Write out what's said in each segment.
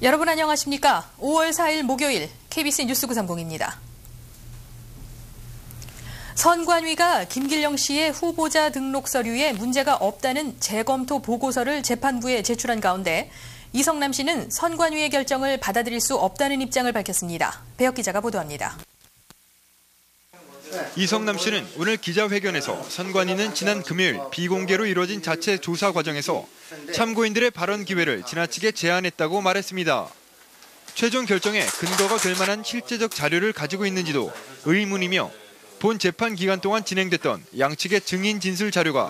여러분 안녕하십니까? 5월 4일 목요일 KBC 뉴스 930입니다. 선관위가 김길령 씨의 후보자 등록 서류에 문제가 없다는 재검토 보고서를 재판부에 제출한 가운데 이성남 씨는 선관위의 결정을 받아들일 수 없다는 입장을 밝혔습니다. 배혁 기자가 보도합니다. 이성남 씨는 오늘 기자회견에서 선관위는 지난 금요일 비공개로 이루어진 자체 조사 과정에서 참고인들의 발언 기회를 지나치게 제한했다고 말했습니다. 최종 결정에 근거가 될 만한 실제적 자료를 가지고 있는지도 의문이며 본 재판 기간 동안 진행됐던 양측의 증인 진술 자료가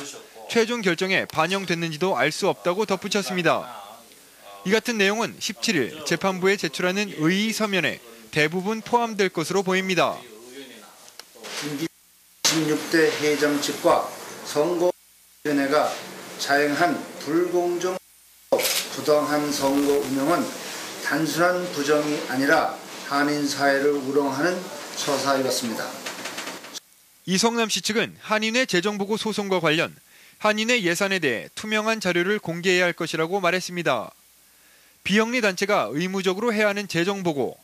최종 결정에 반영됐는지도 알 수 없다고 덧붙였습니다. 이 같은 내용은 17일 재판부에 제출하는 의의 서면에 대부분 포함될 것으로 보입니다. 16대 회장 측과 선거위원회가 자행한 불공정, 부당한 선거 운영은 단순한 부정이 아니라 한인 사회를 우롱하는 처사였습니다. 이성남 씨 측은 한인의 재정보고 소송과 관련 한인의 예산에 대해 투명한 자료를 공개해야 할 것이라고 말했습니다. 비영리 단체가 의무적으로 해야 하는 재정보고,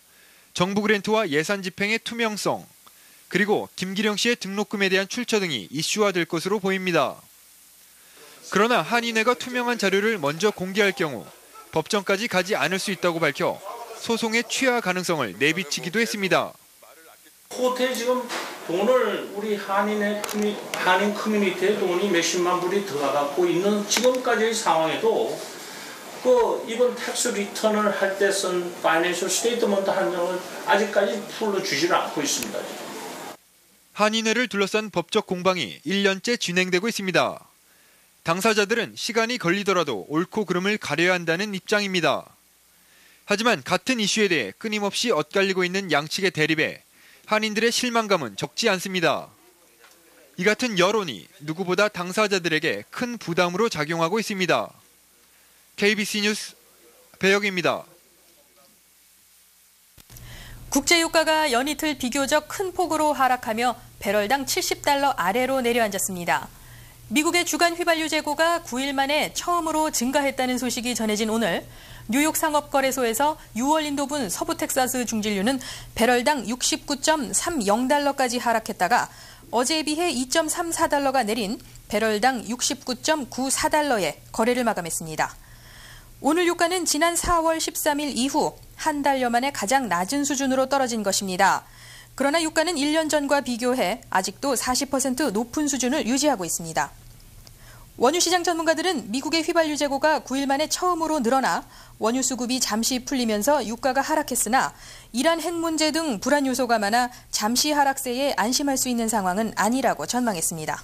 정부 그랜트와 예산 집행의 투명성, 그리고 김길령 씨의 등록금에 대한 출처 등이 이슈화될 것으로 보입니다. 그러나 한인회가 투명한 자료를 먼저 공개할 경우 법정까지 가지 않을 수 있다고 밝혀 소송의 취하 가능성을 내비치기도 했습니다. 호텔 지금 돈을 우리 한인 커뮤니티에 돈이 몇십만 불이 들어가고 있는 지금까지의 상황에도 이번 텍스 리턴을 할 때 쓴 파이낸셜 스테이트먼트 한 장을 아직까지 풀어주지를 않고 있습니다. 한인회를 둘러싼 법적 공방이 1년째 진행되고 있습니다. 당사자들은 시간이 걸리더라도 옳고 그름을 가려야 한다는 입장입니다. 하지만 같은 이슈에 대해 끊임없이 엇갈리고 있는 양측의 대립에 한인들의 실망감은 적지 않습니다. 이 같은 여론이 누구보다 당사자들에게 큰 부담으로 작용하고 있습니다. KBC 뉴스 배혁입니다. 국제유가가 연이틀 비교적 큰 폭으로 하락하며 배럴당 70달러 아래로 내려앉았습니다. 미국의 주간 휘발유 재고가 9일 만에 처음으로 증가했다는 소식이 전해진 오늘 뉴욕 상업거래소에서 6월 인도분 서부 텍사스 중진류는 배럴당 69.30달러까지 하락했다가 어제에 비해 2.34달러가 내린 배럴당 69.94달러에 거래를 마감했습니다. 오늘 유가는 지난 4월 13일 이후 한 달여 만에 가장 낮은 수준으로 떨어진 것입니다. 그러나 유가는 1년 전과 비교해 아직도 40% 높은 수준을 유지하고 있습니다. 원유 시장 전문가들은 미국의 휘발유 재고가 9일 만에 처음으로 늘어나 원유 수급이 잠시 풀리면서 유가가 하락했으나 이란 핵 문제 등 불안 요소가 많아 잠시 하락세에 안심할 수 있는 상황은 아니라고 전망했습니다.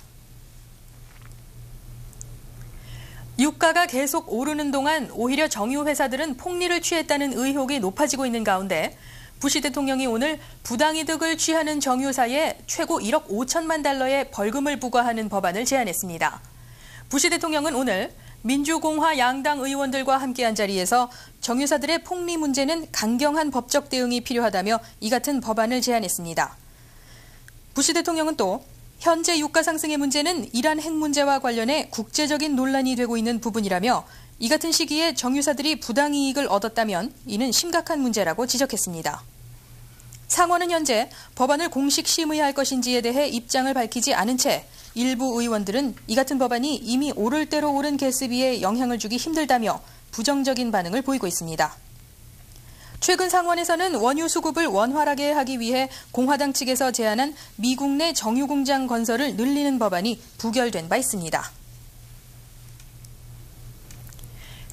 유가가 계속 오르는 동안 오히려 정유 회사들은 폭리를 취했다는 의혹이 높아지고 있는 가운데 부시 대통령이 오늘 부당이득을 취하는 정유사에 최고 1억 5천만 달러의 벌금을 부과하는 법안을 제안했습니다. 부시 대통령은 오늘 민주공화 양당 의원들과 함께한 자리에서 정유사들의 폭리 문제는 강경한 법적 대응이 필요하다며 이 같은 법안을 제안했습니다. 부시 대통령은 또 현재 유가 상승의 문제는 이란 핵 문제와 관련해 국제적인 논란이 되고 있는 부분이라며 이 같은 시기에 정유사들이 부당이익을 얻었다면 이는 심각한 문제라고 지적했습니다. 상원은 현재 법안을 공식 심의할 것인지에 대해 입장을 밝히지 않은 채 일부 의원들은 이 같은 법안이 이미 오를 대로 오른 가스비에 영향을 주기 힘들다며 부정적인 반응을 보이고 있습니다. 최근 상원에서는 원유 수급을 원활하게 하기 위해 공화당 측에서 제안한 미국 내 정유 공장 건설을 늘리는 법안이 부결된 바 있습니다.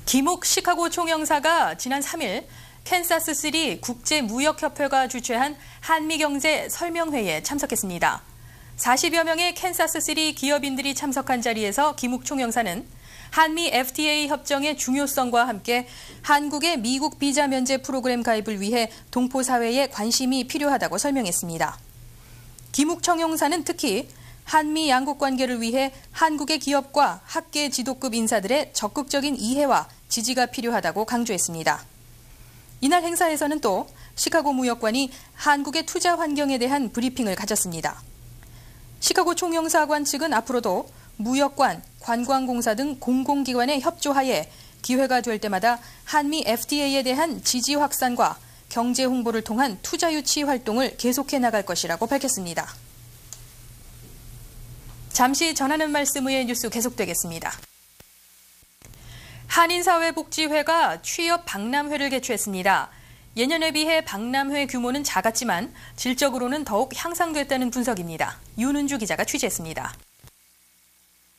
김욱 시카고 총영사가 지난 3일 캔사스시티 국제무역협회가 주최한 한미경제 설명회에 참석했습니다. 40여 명의 캔사스시티 기업인들이 참석한 자리에서 김욱 총영사는 한미 FTA 협정의 중요성과 함께 한국의 미국 비자 면제 프로그램 가입을 위해 동포사회에 관심이 필요하다고 설명했습니다. 김욱 총영사는 특히 한미 양국 관계를 위해 한국의 기업과 학계 지도급 인사들의 적극적인 이해와 지지가 필요하다고 강조했습니다. 이날 행사에서는 또 시카고 무역관이 한국의 투자 환경에 대한 브리핑을 가졌습니다. 시카고 총영사관 측은 앞으로도 무역관, 관광공사 등 공공기관의 협조하에 기회가 될 때마다 한미 FTA에 대한 지지 확산과 경제 홍보를 통한 투자 유치 활동을 계속해 나갈 것이라고 밝혔습니다. 잠시 전하는 말씀 후에 뉴스 계속되겠습니다. 한인사회복지회가 취업 박람회를 개최했습니다. 예년에 비해 박람회 규모는 작았지만 질적으로는 더욱 향상됐다는 분석입니다. 윤은주 기자가 취재했습니다.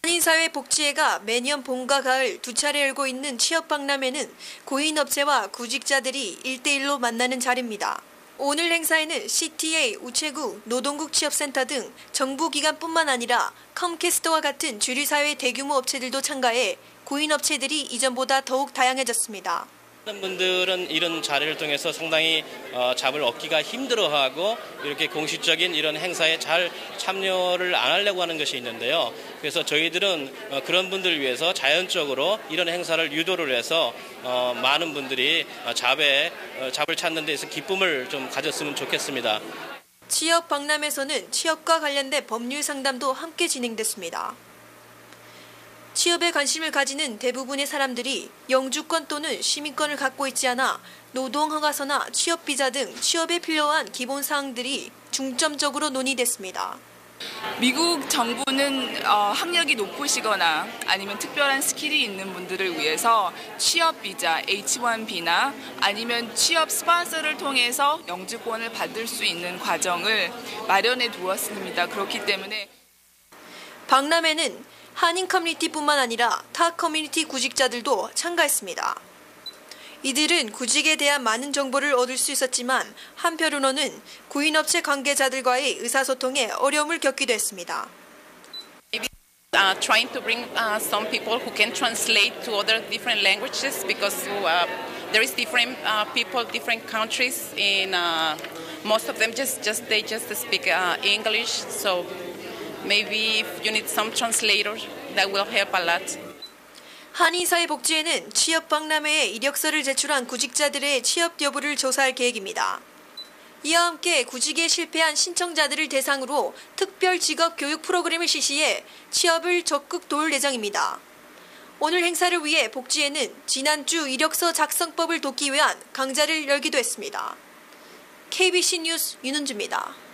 한인사회복지회가 매년 봄과 가을 두 차례 열고 있는 취업박람회는 고인업체와 구직자들이 1대1로 만나는 자리입니다. 오늘 행사에는 CTA, 우체국, 노동국 취업센터 등 정부기관뿐만 아니라 컴캐스트와 같은 주류사회 대규모 업체들도 참가해 고인업체들이 이전보다 더욱 다양해졌습니다. 많은 분들은 이런 자리를 통해서 상당히 잡을 얻기가 힘들어하고 이렇게 공식적인 이런 행사에 잘 참여를 안 하려고 하는 것이 있는데요. 그래서 저희들은 그런 분들을 위해서 자연적으로 이런 행사를 유도를 해서 많은 분들이 잡을 찾는 데서 기쁨을 좀 가졌으면 좋겠습니다. 취업 박람회에서는 취업과 관련된 법률 상담도 함께 진행됐습니다. 취업에 관심을 가지는 대부분의 사람들이 영주권 또는 시민권을 갖고 있지 않아 노동허가서나 취업비자 등 취업에 필요한 기본 사항들이 중점적으로 논의됐습니다. 미국 정부는 학력이 높으시거나 아니면 특별한 스킬이 있는 분들을 위해서 취업비자 H-1B나 아니면 취업 스폰서를 통해서 영주권을 받을 수 있는 과정을 마련해 두었습니다. 그렇기 때문에 박람회는 한인 커뮤니티뿐만 아니라 타 커뮤니티 구직자들도 참가했습니다. 이들은 구직에 대한 많은 정보를 얻을 수 있었지만 한편으로는 구인업체 관계자들과의 의사소통에 어려움을 겪기도 했습니다. Trying to bring some people who can translate to other different languages because there is different people, different countries, and most of them they just speak English. So maybe if you need some translators, that will help a lot. 한인사회복지회는 취업박람회에 이력서를 제출한 구직자들의 취업 여부를 조사할 계획입니다. 이와 함께 구직에 실패한 신청자들을 대상으로 특별 직업 교육 프로그램을 실시해 취업을 적극 도울 예정입니다. 오늘 행사를 위해 복지회는 지난주 이력서 작성법을 돕기 위한 강좌를 열기도 했습니다. KBC 뉴스 윤은주입니다.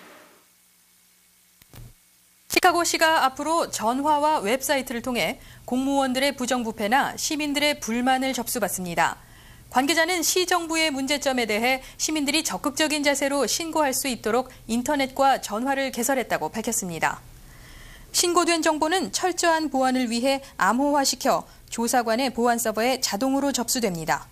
시카고시가 앞으로 전화와 웹사이트를 통해 공무원들의 부정부패나 시민들의 불만을 접수받습니다. 관계자는 시정부의 문제점에 대해 시민들이 적극적인 자세로 신고할 수 있도록 인터넷과 전화를 개설했다고 밝혔습니다. 신고된 정보는 철저한 보안을 위해 암호화시켜 조사관의 보안 서버에 자동으로 접수됩니다.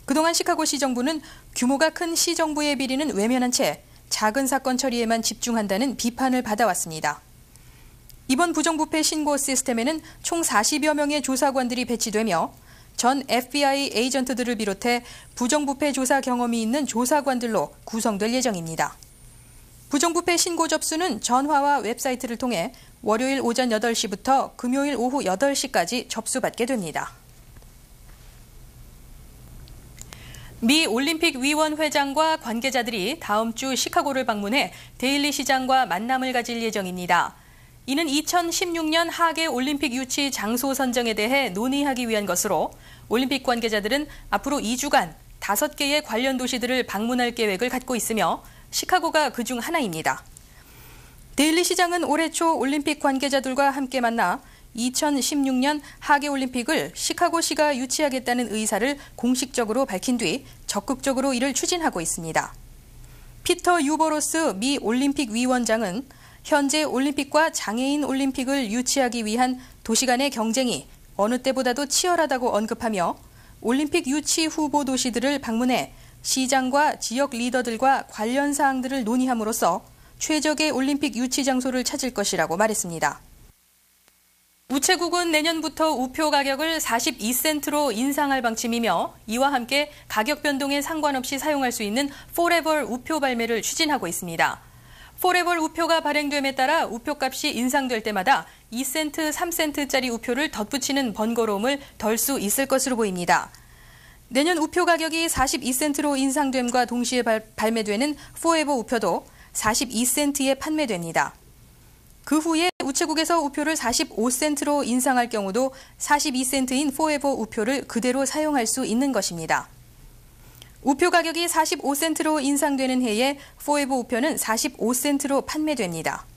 그동안 시카고시 정부는 규모가 큰 시정부의 비리는 외면한 채 작은 사건 처리에만 집중한다는 비판을 받아왔습니다. 이번 부정부패 신고 시스템에는 총 40여 명의 조사관들이 배치되며 전 FBI 에이전트들을 비롯해 부정부패 조사 경험이 있는 조사관들로 구성될 예정입니다. 부정부패 신고 접수는 전화와 웹사이트를 통해 월요일 오전 8시부터 금요일 오후 8시까지 접수받게 됩니다. 미 올림픽 위원 회장과 관계자들이 다음 주 시카고를 방문해 데일리 시장과 만남을 가질 예정입니다. 이는 2016년 하계 올림픽 유치 장소 선정에 대해 논의하기 위한 것으로 올림픽 관계자들은 앞으로 2주간 5개의 관련 도시들을 방문할 계획을 갖고 있으며 시카고가 그중 하나입니다. 데일리 시장은 올해 초 올림픽 관계자들과 함께 만나 2016년 하계올림픽을 시카고시가 유치하겠다는 의사를 공식적으로 밝힌 뒤 적극적으로 이를 추진하고 있습니다. 피터 유버로스 미 올림픽 위원장은 현재 올림픽과 장애인 올림픽을 유치하기 위한 도시 간의 경쟁이 어느 때보다도 치열하다고 언급하며 올림픽 유치 후보 도시들을 방문해 시장과 지역 리더들과 관련 사항들을 논의함으로써 최적의 올림픽 유치 장소를 찾을 것이라고 말했습니다. 우체국은 내년부터 우표 가격을 42센트로 인상할 방침이며 이와 함께 가격 변동에 상관없이 사용할 수 있는 포레버 우표 발매를 추진하고 있습니다. 포레버 우표가 발행됨에 따라 우표값이 인상될 때마다 2센트, 3센트짜리 우표를 덧붙이는 번거로움을 덜 수 있을 것으로 보입니다. 내년 우표 가격이 42센트로 인상됨과 동시에 발매되는 포에버 우표도 42센트에 판매됩니다. 그 후에 우체국에서 우표를 45센트로 인상할 경우도 42센트인 포에버 우표를 그대로 사용할 수 있는 것입니다. 우표 가격이 45센트로 인상되는 해에 포에버 우표는 45센트로 판매됩니다.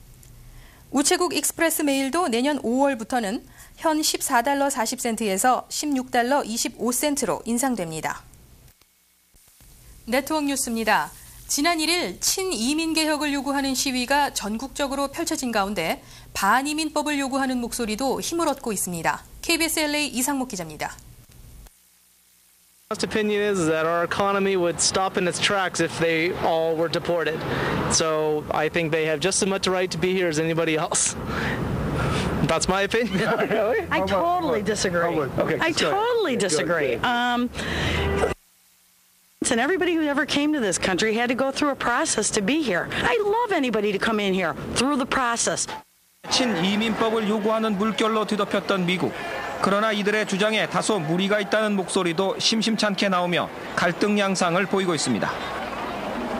우체국 익스프레스 메일도 내년 5월부터는 현 14달러 40센트에서 16달러 25센트로 인상됩니다. 네트워크 뉴스입니다. 지난 1일 친이민 개혁을 요구하는 시위가 전국적으로 펼쳐진 가운데 반이민법을 요구하는 목소리도 힘을 얻고 있습니다. KBS LA 이상목 기자입니다. My opinion is that our economy would stop in its tracks if they all were deported. So I think they have just as much right to be here as anybody else. That's my opinion. Really? I totally disagree. Okay, I totally disagree. And everybody who ever came to this country had to go through a process to be here. I love anybody to come in here through the process. 친이민법을 요구하는 물결로 뒤덮였던 미국. 그러나 이들의 주장에 다소 무리가 있다는 목소리도 심심찮게 나오며 갈등 양상을 보이고 있습니다.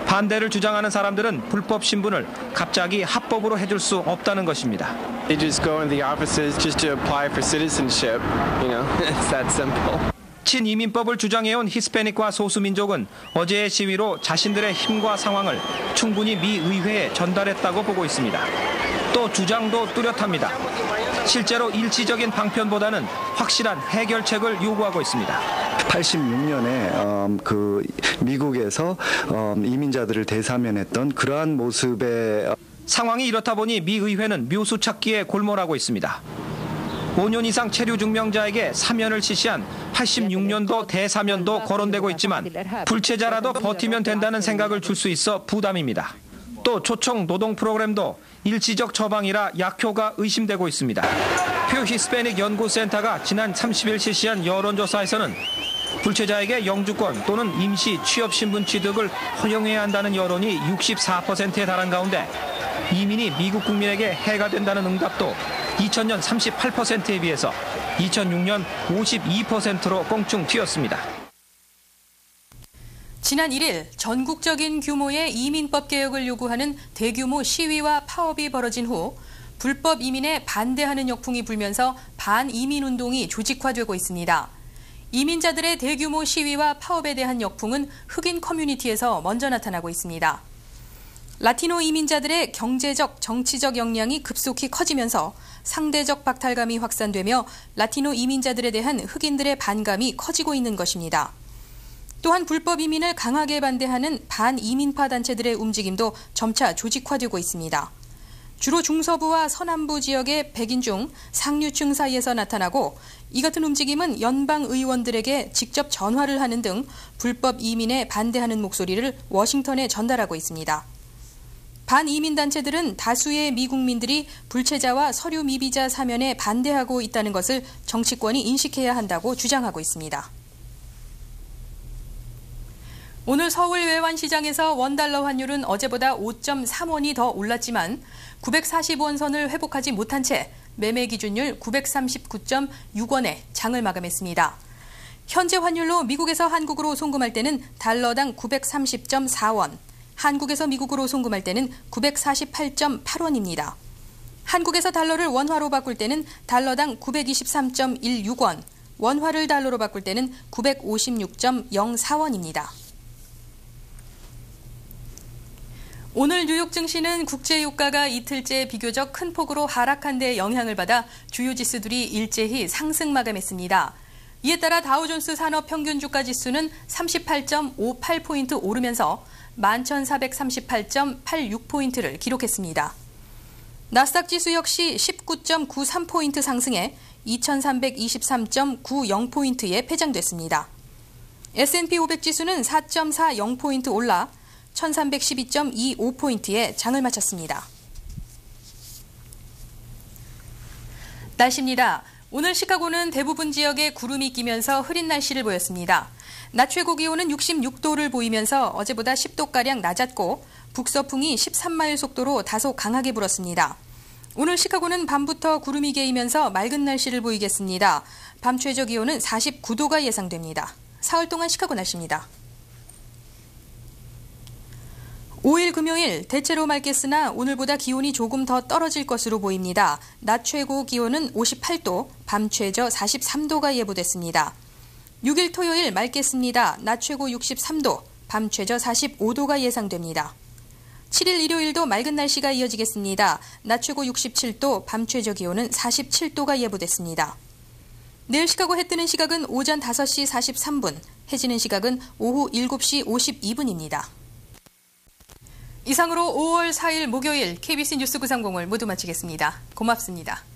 반대를 주장하는 사람들은 불법 신분을 갑자기 합법으로 해줄 수 없다는 것입니다. They just go in the offices just to apply for citizenship. You know, it's that simple. 친이민법을 주장해온 히스패닉과 소수민족은 어제의 시위로 자신들의 힘과 상황을 충분히 미 의회에 전달했다고 보고 있습니다. 또 주장도 뚜렷합니다. 실제로 일시적인 방편보다는 확실한 해결책을 요구하고 있습니다. 86년에 미국에서 이민자들을 대사면했던 그러한 모습의 상황이 이렇다 보니 미 의회는 묘수 찾기에 골몰하고 있습니다. 5년 이상 체류 증명자에게 사면을 실시한 86년도 대사면도 거론되고 있지만 불체자라도 버티면 된다는 생각을 줄 수 있어 부담입니다. 또 초청 노동 프로그램도 일시적 처방이라 약효가 의심되고 있습니다. 퓨 히스패닉 연구센터가 지난 30일 실시한 여론조사에서는 불체자에게 영주권 또는 임시 취업신분 취득을 허용해야 한다는 여론이 64%에 달한 가운데 이민이 미국 국민에게 해가 된다는 응답도 2000년 38%에 비해서 2006년 52%로 껑충 튀었습니다. 지난 1일 전국적인 규모의 이민법 개혁을 요구하는 대규모 시위와 파업이 벌어진 후 불법 이민에 반대하는 역풍이 불면서 반이민 운동이 조직화되고 있습니다. 이민자들의 대규모 시위와 파업에 대한 역풍은 흑인 커뮤니티에서 먼저 나타나고 있습니다. 라티노 이민자들의 경제적, 정치적 역량이 급속히 커지면서 상대적 박탈감이 확산되며 라티노 이민자들에 대한 흑인들의 반감이 커지고 있는 것입니다. 또한 불법 이민을 강하게 반대하는 반이민파 단체들의 움직임도 점차 조직화되고 있습니다. 주로 중서부와 서남부 지역의 백인 중 상류층 사이에서 나타나고 이 같은 움직임은 연방 의원들에게 직접 전화를 하는 등 불법 이민에 반대하는 목소리를 워싱턴에 전달하고 있습니다. 반이민 단체들은 다수의 미국민들이 불체자와 서류 미비자 사면에 반대하고 있다는 것을 정치권이 인식해야 한다고 주장하고 있습니다. 오늘 서울 외환시장에서 원달러 환율은 어제보다 5.3원이 더 올랐지만 940원 선을 회복하지 못한 채 매매 기준율 939.6원에 장을 마감했습니다. 현재 환율로 미국에서 한국으로 송금할 때는 달러당 930.4원, 한국에서 미국으로 송금할 때는 948.8원입니다. 한국에서 달러를 원화로 바꿀 때는 달러당 923.16원, 원화를 달러로 바꿀 때는 956.04원입니다. 오늘 뉴욕 증시는 국제 유가가 이틀째 비교적 큰 폭으로 하락한 데 영향을 받아 주요 지수들이 일제히 상승 마감했습니다. 이에 따라 다우존스 산업 평균 주가 지수는 38.58포인트 오르면서 11,438.86포인트를 기록했습니다. 나스닥 지수 역시 19.93포인트 상승해 2,323.90포인트에 패장됐습니다. S&P 500 지수는 4.40포인트 올라 1,312.25포인트에 장을 마쳤습니다. 날씨입니다. 오늘 시카고는 대부분 지역에 구름이 끼면서 흐린 날씨를 보였습니다. 낮 최고 기온은 66도를 보이면서 어제보다 10도가량 낮았고 북서풍이 13마일 속도로 다소 강하게 불었습니다. 오늘 시카고는 밤부터 구름이 개이면서 맑은 날씨를 보이겠습니다. 밤 최저 기온은 49도가 예상됩니다. 사흘 동안 시카고 날씨입니다. 5일 금요일 대체로 맑겠으나 오늘보다 기온이 조금 더 떨어질 것으로 보입니다. 낮 최고 기온은 58도, 밤 최저 43도가 예보됐습니다. 6일 토요일 맑겠습니다. 낮 최고 63도, 밤 최저 45도가 예상됩니다. 7일 일요일도 맑은 날씨가 이어지겠습니다. 낮 최고 67도, 밤 최저 기온은 47도가 예보됐습니다. 내일 시카고 해 뜨는 시각은 오전 5시 43분, 해 지는 시각은 오후 7시 52분입니다. 이상으로 5월 4일 목요일 KBC 뉴스 930을 모두 마치겠습니다. 고맙습니다.